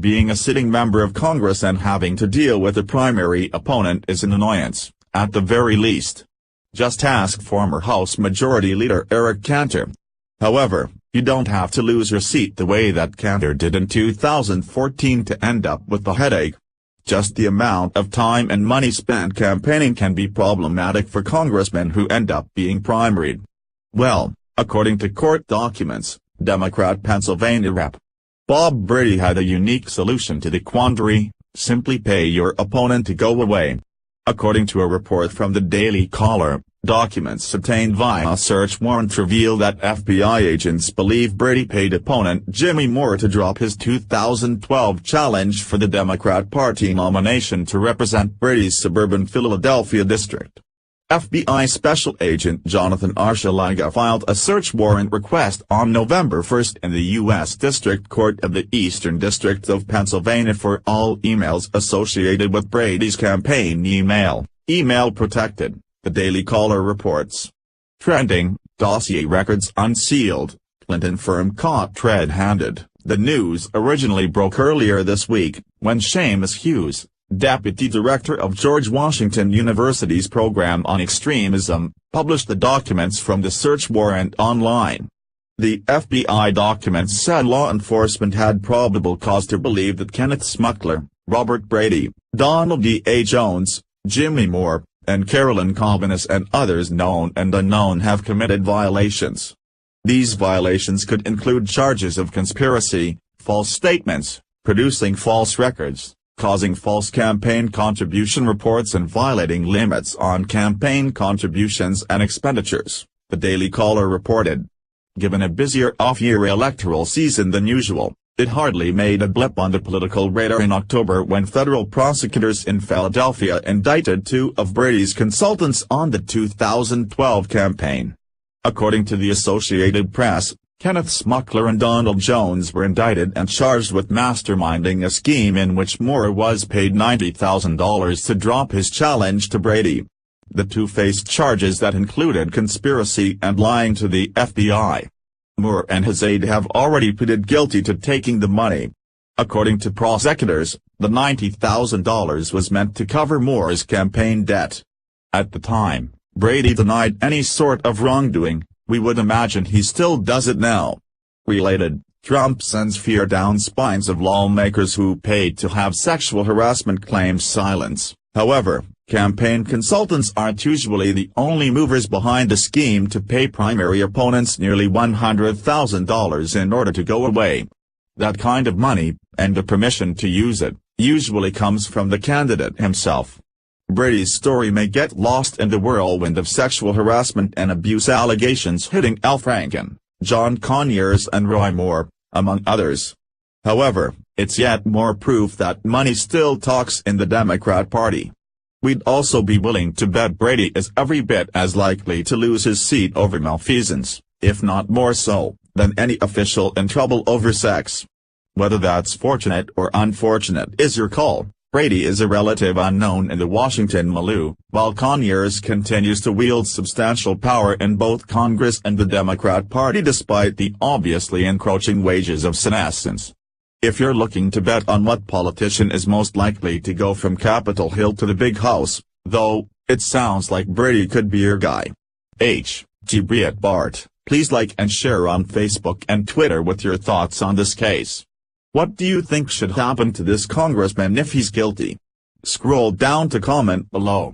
Being a sitting member of Congress and having to deal with a primary opponent is an annoyance, at the very least. Just ask former House Majority Leader Eric Cantor. However, you don't have to lose your seat the way that Cantor did in 2014 to end up with a headache. Just the amount of time and money spent campaigning can be problematic for congressmen who end up being primaried. Well, according to court documents, Democrat Pennsylvania Rep. Bob Brady had a unique solution to the quandary: simply pay your opponent to go away. According to a report from the Daily Caller, documents obtained via a search warrant reveal that FBI agents believe Brady paid opponent Jimmy Moore to drop his 2012 challenge for the Democrat Party nomination to represent Brady's suburban Philadelphia district. FBI Special Agent Jonathan Archelaga filed a search warrant request on November 1 in the U.S. District Court of the Eastern District of Pennsylvania for all emails associated with Brady's campaign email protected, the Daily Caller reports. Trending, dossier records unsealed, Clinton firm caught red-handed. The news originally broke earlier this week, when Seamus Hughes, Deputy Director of George Washington University's Program on Extremism, published the documents from the search warrant online. The FBI documents said law enforcement had probable cause to believe that Kenneth Smuckler, Robert Brady, Donald D.A. Jones, Jimmy Moore, and Carolyn Cobbiness and others known and unknown have committed violations. These violations could include charges of conspiracy, false statements, producing false records, causing false campaign contribution reports and violating limits on campaign contributions and expenditures, the Daily Caller reported. Given a busier off-year electoral season than usual, it hardly made a blip on the political radar in October when federal prosecutors in Philadelphia indicted two of Brady's consultants on the 2012 campaign. According to the Associated Press, Kenneth Smuckler and Donald Jones were indicted and charged with masterminding a scheme in which Moore was paid $90,000 to drop his challenge to Brady. The two faced charges that included conspiracy and lying to the FBI. Moore and his aide have already pleaded guilty to taking the money. According to prosecutors, the $90,000 was meant to cover Moore's campaign debt. At the time, Brady denied any sort of wrongdoing. We would imagine he still does it now. Related, Trump sends fear down spines of lawmakers who paid to have sexual harassment claims silenced. However, campaign consultants aren't usually the only movers behind a scheme to pay primary opponents nearly $100,000 in order to go away. That kind of money, and the permission to use it, usually comes from the candidate himself. Brady's story may get lost in the whirlwind of sexual harassment and abuse allegations hitting Al Franken, John Conyers and Roy Moore, among others. However, it's yet more proof that money still talks in the Democrat Party. We'd also be willing to bet Brady is every bit as likely to lose his seat over malfeasance, if not more so, than any official in trouble over sex. Whether that's fortunate or unfortunate is your call. Brady is a relative unknown in the Washington milieu, while Conyers continues to wield substantial power in both Congress and the Democrat Party despite the obviously encroaching wages of senescence. If you're looking to bet on what politician is most likely to go from Capitol Hill to the big house, though, it sounds like Brady could be your guy. H.G. Bart, please like and share on Facebook and Twitter with your thoughts on this case. What do you think should happen to this congressman if he's guilty? Scroll down to comment below.